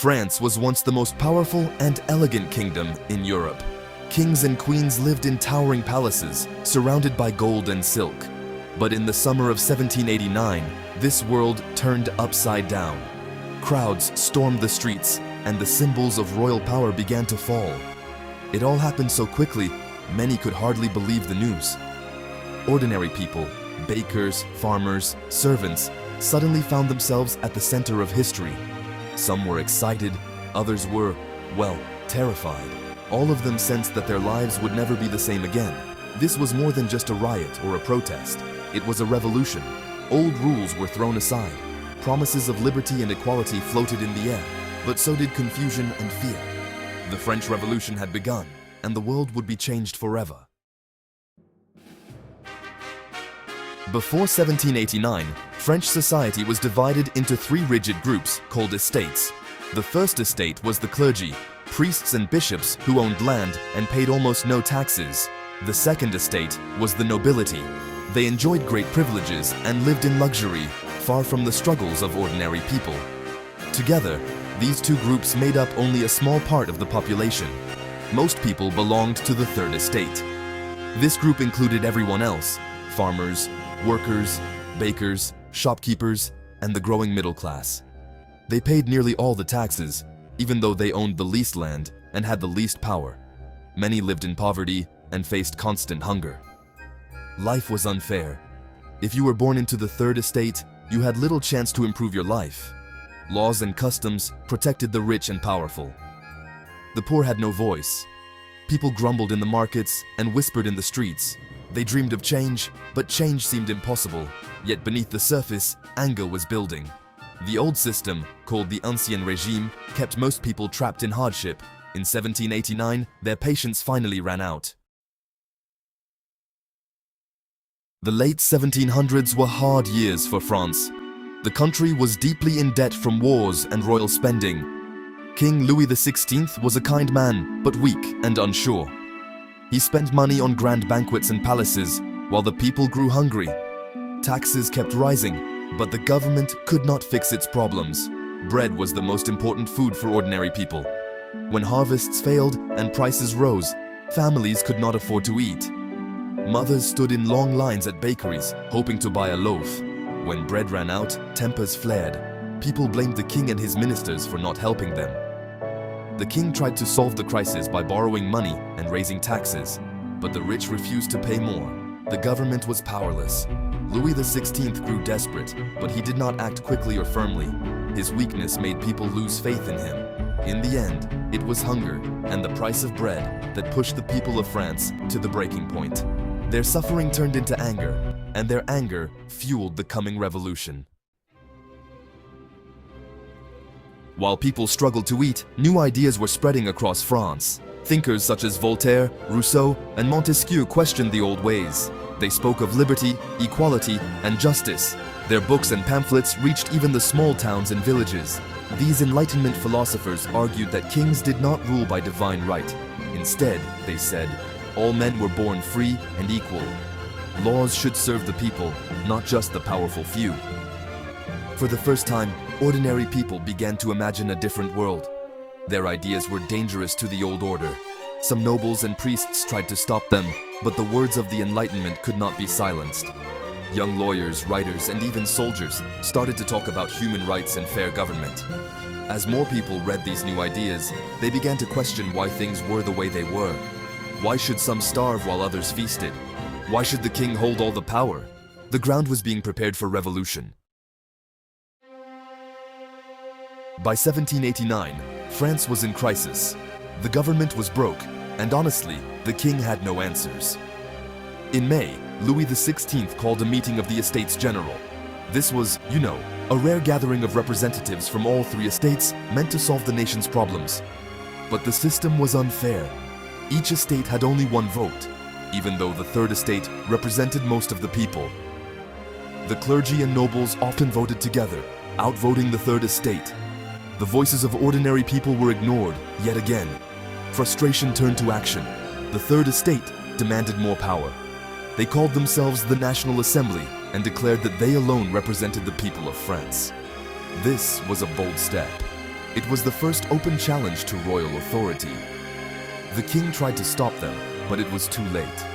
France was once the most powerful and elegant kingdom in Europe. Kings and queens lived in towering palaces, surrounded by gold and silk. But in the summer of 1789, this world turned upside down. Crowds stormed the streets, and the symbols of royal power began to fall. It all happened so quickly, many could hardly believe the news. Ordinary people, bakers, farmers, servants, suddenly found themselves at the center of history. Some were excited, others were, well, terrified. All of them sensed that their lives would never be the same again. This was more than just a riot or a protest. It was a revolution. Old rules were thrown aside. Promises of liberty and equality floated in the air, but so did confusion and fear. The French Revolution had begun, and the world would be changed forever. Before 1789, French society was divided into three rigid groups called estates. The first estate was the clergy, priests and bishops who owned land and paid almost no taxes. The second estate was the nobility. They enjoyed great privileges and lived in luxury, far from the struggles of ordinary people. Together, these two groups made up only a small part of the population. Most people belonged to the third estate. This group included everyone else: farmers, workers, bakers, shopkeepers, and the growing middle class. They paid nearly all the taxes, even though they owned the least land and had the least power. Many lived in poverty and faced constant hunger. Life was unfair. If you were born into the third estate, you had little chance to improve your life. Laws and customs protected the rich and powerful. The poor had no voice. People grumbled in the markets and whispered in the streets. They dreamed of change, but change seemed impossible. Yet beneath the surface, anger was building. The old system, called the Ancien Régime, kept most people trapped in hardship. In 1789, their patience finally ran out. The late 1700s were hard years for France. The country was deeply in debt from wars and royal spending. King Louis XVI was a kind man, but weak and unsure. He spent money on grand banquets and palaces, while the people grew hungry. Taxes kept rising, but the government could not fix its problems. Bread was the most important food for ordinary people. When harvests failed and prices rose, families could not afford to eat. Mothers stood in long lines at bakeries, hoping to buy a loaf. When bread ran out, tempers flared. People blamed the king and his ministers for not helping them. The king tried to solve the crisis by borrowing money and raising taxes, but the rich refused to pay more. The government was powerless. Louis XVI grew desperate, but he did not act quickly or firmly. His weakness made people lose faith in him. In the end, it was hunger and the price of bread that pushed the people of France to the breaking point. Their suffering turned into anger, and their anger fueled the coming revolution. While people struggled to eat, new ideas were spreading across France. Thinkers such as Voltaire, Rousseau, and Montesquieu questioned the old ways. They spoke of liberty, equality, and justice. Their books and pamphlets reached even the small towns and villages. These Enlightenment philosophers argued that kings did not rule by divine right. Instead, they said, all men were born free and equal. Laws should serve the people, not just the powerful few. For the first time, ordinary people began to imagine a different world. Their ideas were dangerous to the old order. Some nobles and priests tried to stop them, but the words of the Enlightenment could not be silenced. Young lawyers, writers, and even soldiers started to talk about human rights and fair government. As more people read these new ideas, they began to question why things were the way they were. Why should some starve while others feasted? Why should the king hold all the power? The ground was being prepared for revolution. By 1789, France was in crisis. The government was broke, and honestly, the king had no answers. In May, Louis XVI called a meeting of the Estates General. This was, a rare gathering of representatives from all three estates meant to solve the nation's problems. But the system was unfair. Each estate had only one vote, even though the third estate represented most of the people. The clergy and nobles often voted together, outvoting the third estate. The voices of ordinary people were ignored, yet again. Frustration turned to action. The third estate demanded more power. They called themselves the National Assembly and declared that they alone represented the people of France. This was a bold step. It was the first open challenge to royal authority. The king tried to stop them, but it was too late.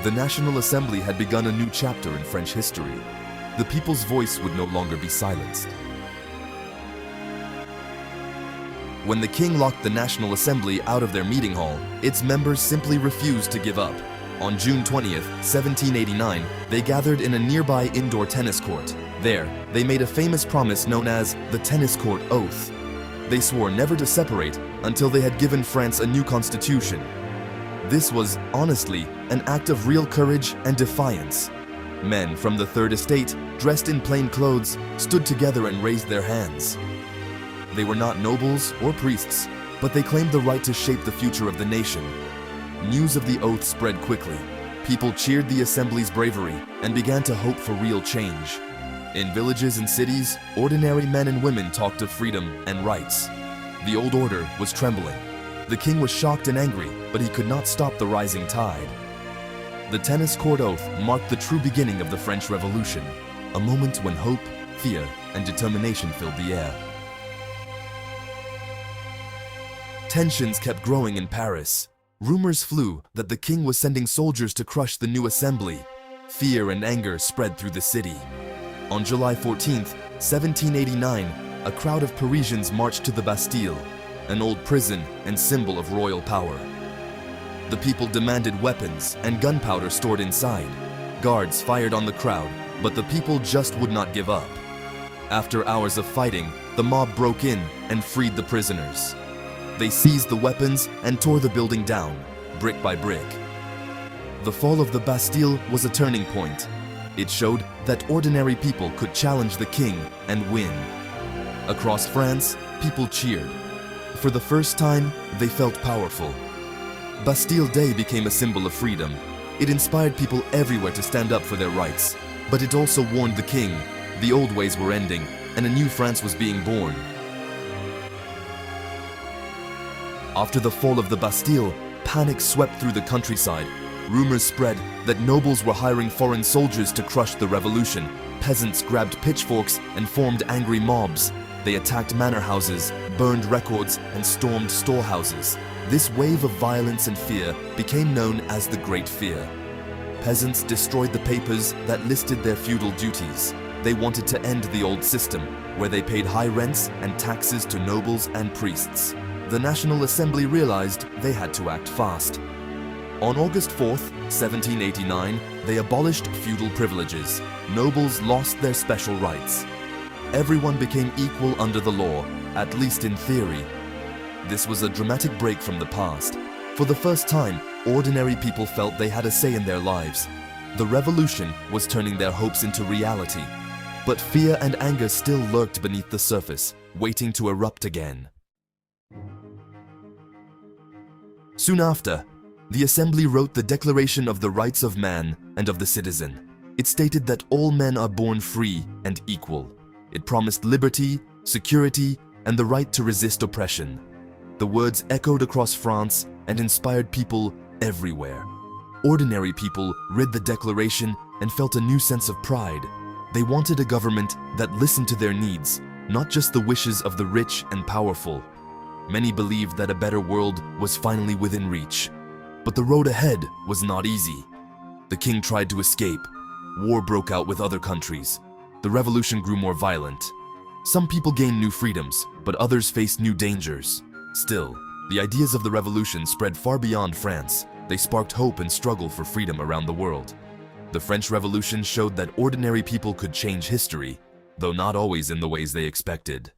The National Assembly had begun a new chapter in French history. The people's voice would no longer be silenced. When the king locked the National Assembly out of their meeting hall, its members simply refused to give up. On June 20th, 1789, they gathered in a nearby indoor tennis court. There, they made a famous promise known as the Tennis Court Oath. They swore never to separate until they had given France a new constitution. This was, honestly, an act of real courage and defiance. Men from the Third Estate, dressed in plain clothes, stood together and raised their hands. They were not nobles or priests, but they claimed the right to shape the future of the nation. News of the oath spread quickly. People cheered the Assembly's bravery and began to hope for real change. In villages and cities, ordinary men and women talked of freedom and rights. The old order was trembling. The king was shocked and angry, but he could not stop the rising tide. The Tennis Court Oath marked the true beginning of the French Revolution, a moment when hope, fear, and determination filled the air. Tensions kept growing in Paris. Rumors flew that the king was sending soldiers to crush the new assembly. Fear and anger spread through the city. On July 14th, 1789, a crowd of Parisians marched to the Bastille, an old prison and symbol of royal power. The people demanded weapons and gunpowder stored inside. Guards fired on the crowd, but the people just would not give up. After hours of fighting, the mob broke in and freed the prisoners. They seized the weapons and tore the building down, brick by brick. The fall of the Bastille was a turning point. It showed that ordinary people could challenge the king and win. Across France, people cheered. For the first time, they felt powerful. Bastille Day became a symbol of freedom. It inspired people everywhere to stand up for their rights. But it also warned the king the old ways were ending and a new France was being born. After the fall of the Bastille, panic swept through the countryside. Rumors spread that nobles were hiring foreign soldiers to crush the revolution. Peasants grabbed pitchforks and formed angry mobs. They attacked manor houses, burned records, and stormed storehouses. This wave of violence and fear became known as the Great Fear. Peasants destroyed the papers that listed their feudal duties. They wanted to end the old system, where they paid high rents and taxes to nobles and priests. The National Assembly realized they had to act fast. On August 4th, 1789, they abolished feudal privileges. Nobles lost their special rights. Everyone became equal under the law, at least in theory. This was a dramatic break from the past. For the first time, ordinary people felt they had a say in their lives. The revolution was turning their hopes into reality. But fear and anger still lurked beneath the surface, waiting to erupt again. Soon after, the Assembly wrote the Declaration of the Rights of Man and of the Citizen. It stated that all men are born free and equal. It promised liberty, security, and the right to resist oppression. The words echoed across France and inspired people everywhere. Ordinary people read the Declaration and felt a new sense of pride. They wanted a government that listened to their needs, not just the wishes of the rich and powerful. Many believed that a better world was finally within reach. But the road ahead was not easy. The king tried to escape. War broke out with other countries. The revolution grew more violent. Some people gained new freedoms, but others faced new dangers. Still, the ideas of the revolution spread far beyond France. They sparked hope and struggle for freedom around the world. The French Revolution showed that ordinary people could change history, though not always in the ways they expected.